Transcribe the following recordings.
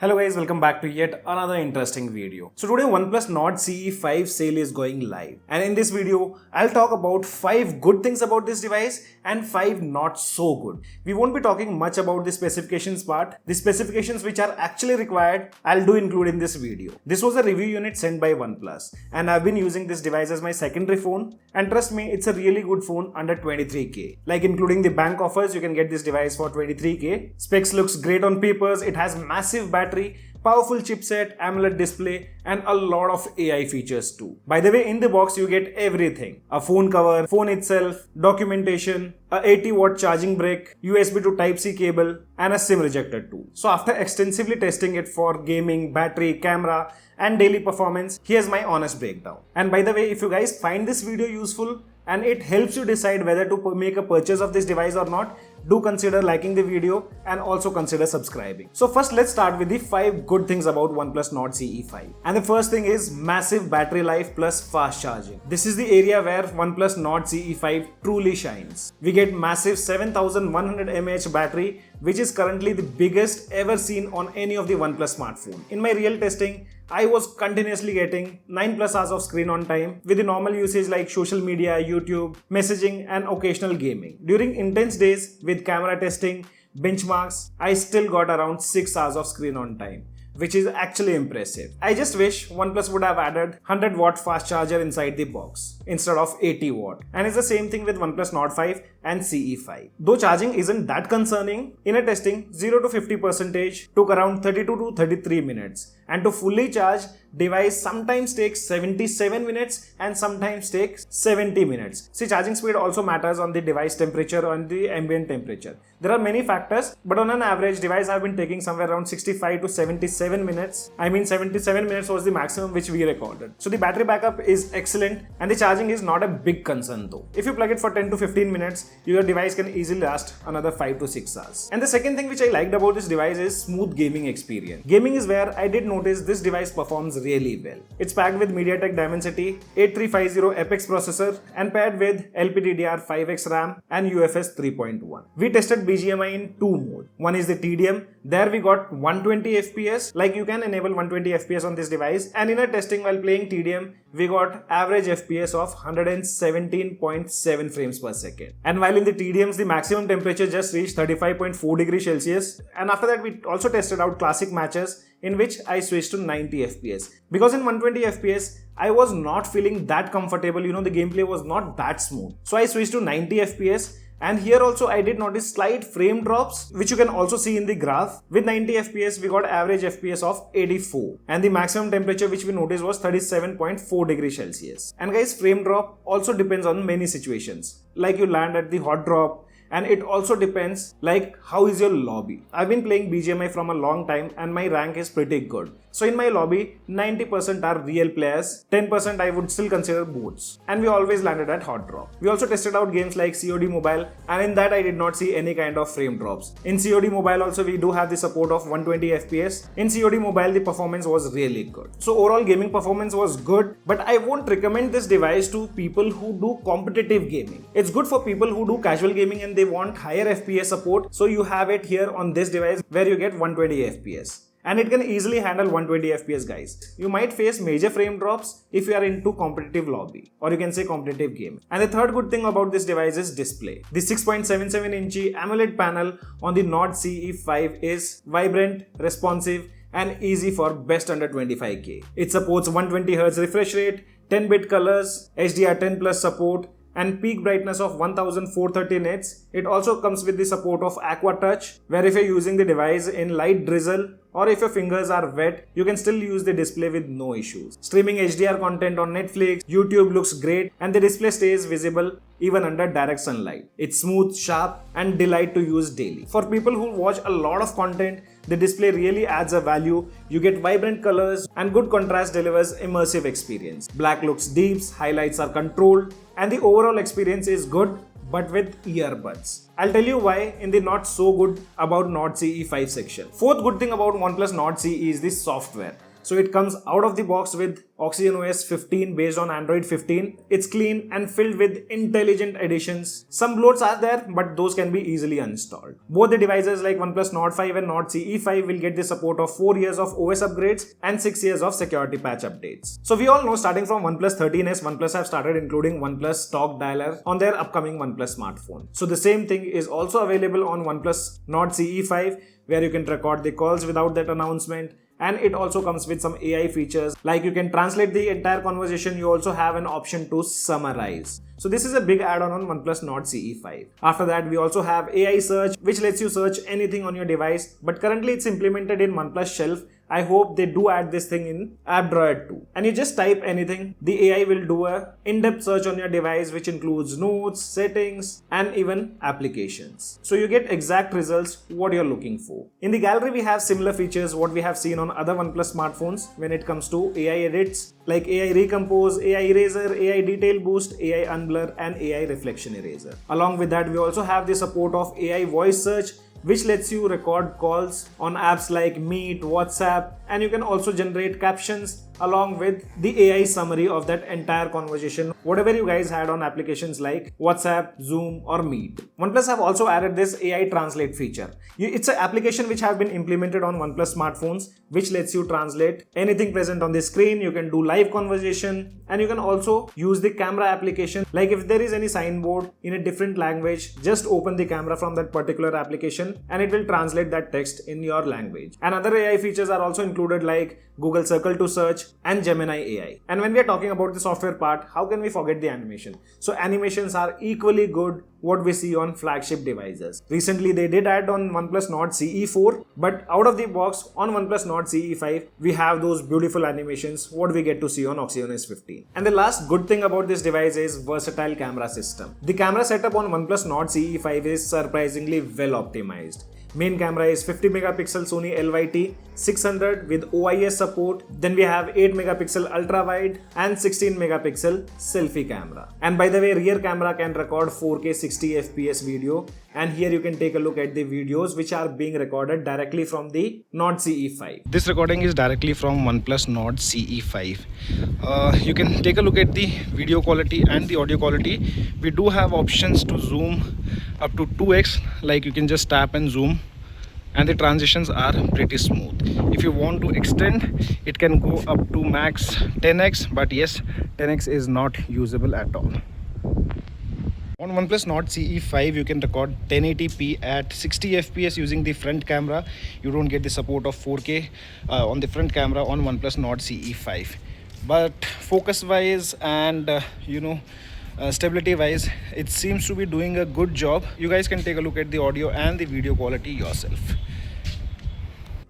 Hello guys, welcome back to yet another interesting video. So today OnePlus Nord CE 5 sale is going live, and in this video I'll talk about 5 good things about this device and 5 not so good. We won't be talking much about the specifications part. The specifications which are actually required I'll do include in this video. This was a review unit sent by OnePlus, and I've been using this device as my secondary phone, and trust me, it's a really good phone under 23k. Like including the bank offers, you can get this device for 23k. Specs looks great on papers. It has massive battery, powerful chipset, AMOLED display, and a lot of AI features too. By the way, in the box you get everything: a phone cover, phone itself, documentation, a 80-watt charging brick, USB to Type-C cable, and a SIM rejector too. So after extensively testing it for gaming, battery, camera, and daily performance, here's my honest breakdown. And by the way, if you guys find this video useful and it helps you decide whether to make a purchase of this device or not, do consider liking the video and also consider subscribing. So first, let's start with the 5 good things about OnePlus Nord CE 5. And the first thing is massive battery life plus fast charging. This is the area where OnePlus Nord CE 5 truly shines. We get massive 7100 mAh battery, which is currently the biggest ever seen on any of the OnePlus smartphone. In my real testing, I was continuously getting 9+ hours of screen on time with the normal usage like social media, YouTube, messaging, and occasional gaming. During intense days with camera testing, benchmarks, I still got around 6 hours of screen on time, which is actually impressive. I just wish OnePlus would have added 100-watt fast charger inside the box instead of 80-watt. And it's the same thing with OnePlus Nord 5 and CE 5. Though charging isn't that concerning, in a testing, 0 to 50% took around 32 to 33 minutes. And to fully charge, device sometimes takes 77 minutes and sometimes takes 70 minutes. See, charging speed also matters on the device temperature and the ambient temperature. There are many factors, but on an average, device have been taking somewhere around 65 to 77 minutes. I mean, 77 minutes was the maximum which we recorded. So the battery backup is excellent, and the charging is not a big concern though. If you plug it for 10 to 15 minutes, your device can easily last another 5 to 6 hours. And the second thing which I liked about this device is smooth gaming experience. Gaming is where I did notice this device performs really well. It's packed with MediaTek Dimensity 8350 Apex processor and paired with LPDDR5X RAM and UFS 3.1. We tested BGMI in 2 modes. One is the TDM. There we got 120 FPS. Like you can enable 120 FPS on this device, and in a testing while playing TDM, we got average FPS of 117.7 frames per second. And while in the TDMs, the maximum temperature just reached 35.4 degrees Celsius. And after that, we also tested out classic matches in which I switched to 90 FPS. Because in 120 FPS, I was not feeling that comfortable. The gameplay was not that smooth. So I switched to 90 FPS. And here also I did notice slight frame drops, which you can also see in the graph. With 90 FPS, we got average FPS of 84. And the maximum temperature which we noticed was 37.4 degrees Celsius. And guys, frame drop also depends on many situations. Like you land at the hot drop, and it also depends like how is your lobby. I've been playing BGMI from a long time and my rank is pretty good. So in my lobby, 90% are real players, 10% I would still consider bots. And we always landed at hot drop. We also tested out games like COD Mobile, and in that I did not see any kind of frame drops. In COD Mobile also we do have the support of 120 FPS. In COD Mobile the performance was really good. So overall gaming performance was good, but I won't recommend this device to people who do competitive gaming. It's good for people who do casual gaming and they want higher FPS support. So you have it here on this device where you get 120 FPS. And it can easily handle 120 FPS guys. You might face major frame drops if you are into competitive lobby, or you can say competitive game. And the third good thing about this device is display. The 6.77-inch AMOLED panel on the Nord CE 5 is vibrant, responsive, and easy for best under 25k. It supports 120Hz refresh rate, 10-bit colors, HDR10+ support, and peak brightness of 1430 nits. It also comes with the support of Aqua Touch, where if you're using the device in light drizzle or if your fingers are wet, you can still use the display with no issues. Streaming HDR content on Netflix, YouTube looks great, and the display stays visible even under direct sunlight. It's smooth, sharp, and delight to use daily. For people who watch a lot of content, the display really adds a value. You get vibrant colors, and good contrast delivers immersive experience. Black looks deep, highlights are controlled, and the overall experience is good, but with earbuds. I'll tell you why in the not so good about Nord CE 5 section. Fourth good thing about OnePlus Nord CE is the software. So it comes out of the box with OxygenOS 15 based on Android 15. It's clean and filled with intelligent additions. Some bloats are there, but those can be easily uninstalled. Both the devices like OnePlus Nord 5 and Nord CE 5 will get the support of 4 years of OS upgrades and 6 years of security patch updates. So we all know starting from OnePlus 13s, OnePlus have started including OnePlus Talk Dialer on their upcoming OnePlus smartphone. So the same thing is also available on OnePlus Nord CE 5, where you can record the calls without that announcement. And it also comes with some AI features, like you can translate the entire conversation. You also have an option to summarize. So this is a big add-on on OnePlus Nord CE 5. After that, we also have AI search, which lets you search anything on your device, but currently it's implemented in OnePlus Shelf. I hope they do add this thing in App Drawer too. And you just type anything, the AI will do a in-depth search on your device, which includes notes, settings, and even applications. So you get exact results what you're looking for. In the gallery, we have similar features what we have seen on other OnePlus smartphones when it comes to AI edits, like AI Recompose, AI Eraser, AI Detail Boost, AI Unblur, and AI Reflection Eraser. Along with that, we also have the support of AI Voice Search, which lets you record calls on apps like Meet, WhatsApp, and you can also generate captions along with the AI summary of that entire conversation, whatever you guys had on applications like WhatsApp, Zoom, or Meet. OnePlus have also added this AI Translate feature. It's an application which have been implemented on OnePlus smartphones, which lets you translate anything present on the screen. You can do live conversation, and you can also use the camera application. Like if there is any signboard in a different language, just open the camera from that particular application and it will translate that text in your language. And other AI features are also included, like Google Circle to search and Gemini AI. And when we are talking about the software part, how can we forget the animation? So animations are equally good what we see on flagship devices. Recently they did add on OnePlus Nord CE 4, but out of the box on OnePlus Nord CE 5, we have those beautiful animations what we get to see on OxygenOS 15. And the last good thing about this device is versatile camera system. The camera setup on OnePlus Nord CE 5 is surprisingly well optimized. Main camera is 50 megapixel Sony LYT 600 with OIS support. Then we have 8 megapixel ultra wide and 16 megapixel selfie camera. And by the way, rear camera can record 4K 60 FPS video. And here you can take a look at the videos which are being recorded directly from the Nord CE 5. This recording is directly from OnePlus Nord CE 5. You can take a look at the video quality and the audio quality. We do have options to zoom up to 2x, like you can just tap and zoom, and the transitions are pretty smooth. If you want to extend, it can go up to max 10x, but yes, 10x is not usable at all. On OnePlus Nord CE 5, you can record 1080p at 60 FPS using the front camera. You don't get the support of 4K on the front camera on OnePlus Nord CE 5. But focus wise and stability wise, it seems to be doing a good job. You guys can take a look at the audio and the video quality yourself.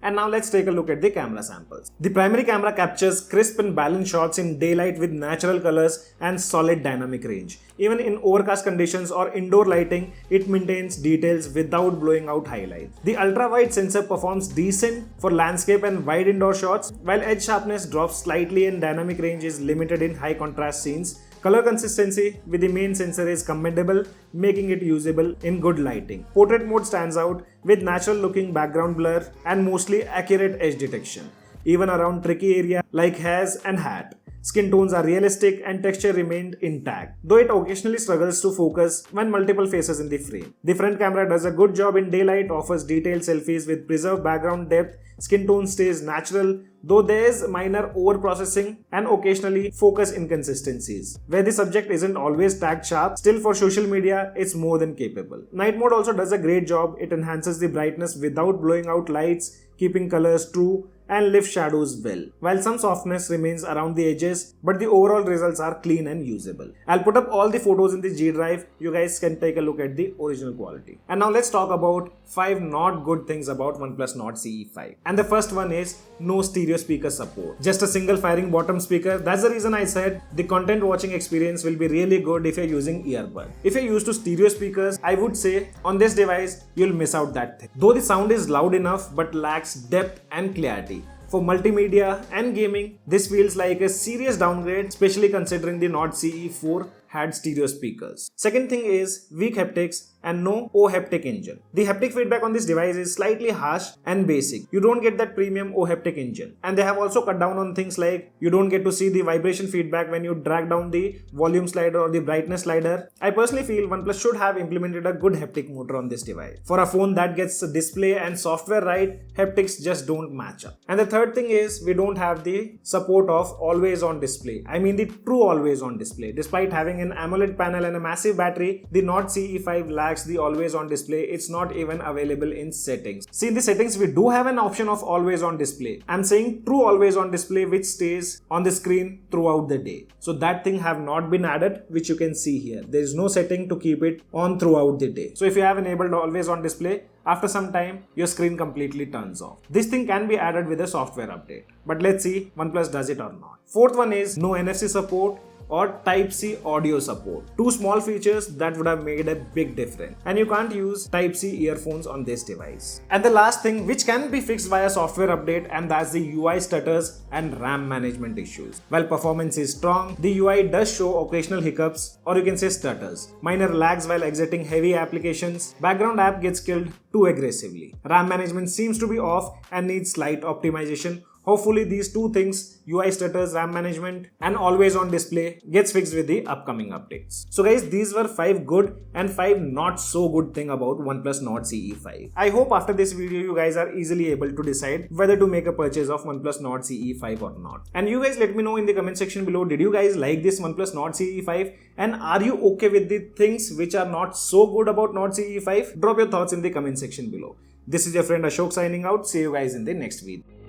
And now let's take a look at the camera samples. The primary camera captures crisp and balanced shots in daylight with natural colors and solid dynamic range. Even in overcast conditions or indoor lighting, it maintains details without blowing out highlights. The ultra-wide sensor performs decent for landscape and wide indoor shots, while edge sharpness drops slightly and dynamic range is limited in high contrast scenes. Color consistency with the main sensor is commendable, making it usable in good lighting. Portrait mode stands out with natural looking background blur and mostly accurate edge detection, even around tricky areas like hairs and hat. Skin tones are realistic and texture remained intact, though it occasionally struggles to focus when multiple faces in the frame. The front camera does a good job in daylight, offers detailed selfies with preserved background depth. Skin tone stays natural, though there is minor overprocessing and occasionally focus inconsistencies. Where the subject isn't always tagged sharp, still for social media, it's more than capable. Night mode also does a great job. It enhances the brightness without blowing out lights, keeping colors true and lift shadows well, while some softness remains around the edges, but the overall results are clean and usable. I'll put up all the photos in the G drive. You guys can take a look at the original quality. And now let's talk about 5 not good things about OnePlus Nord CE 5. And the first one is no stereo speaker support. Just a single firing bottom speaker. That's the reason I said the content watching experience will be really good if you're using earbud. If you're used to stereo speakers, I would say on this device you'll miss out that thing. Though the sound is loud enough but lacks depth and clarity. For multimedia and gaming, this feels like a serious downgrade, especially considering the Nord CE 4 had stereo speakers. Second thing is weak haptics and no O-haptic engine. The haptic feedback on this device is slightly harsh and basic. You don't get that premium O-haptic engine. And they have also cut down on things like you don't get to see the vibration feedback when you drag down the volume slider or the brightness slider. I personally feel OnePlus should have implemented a good haptic motor on this device. For a phone that gets display and software right, haptics just don't match up. And the third thing is we don't have the support of always on display. I mean the true always on display. Despite having an AMOLED panel and a massive battery, the Nord CE5 lacks the always on display. It's not even available in settings. See, in the settings we do have an option of always on display. I'm saying true always on display, which stays on the screen throughout the day. So that thing have not been added, which you can see here. There is no setting to keep it on throughout the day. So if you have enabled always on display, after some time your screen completely turns off. This thing can be added with a software update, but let's see OnePlus does it or not. Fourth one is no NFC support or Type-C audio support. Two small features that would have made a big difference. And you can't use Type-C earphones on this device. And the last thing, which can be fixed via software update, and that's the UI stutters and RAM management issues. While performance is strong, the UI does show occasional hiccups, or you can say stutters. Minor lags while exiting heavy applications. Background app gets killed too aggressively. RAM management seems to be off and needs slight optimization. Hopefully these two things, UI stutters, RAM management and always on display, gets fixed with the upcoming updates. So guys, these were 5 good and 5 not so good thing about OnePlus Nord CE5. I hope after this video you guys are easily able to decide whether to make a purchase of OnePlus Nord CE5 or not. And you guys let me know in the comment section below, did you guys like this OnePlus Nord CE5 and are you okay with the things which are not so good about Nord CE5? Drop your thoughts in the comment section below. This is your friend Ashok signing out. See you guys in the next video.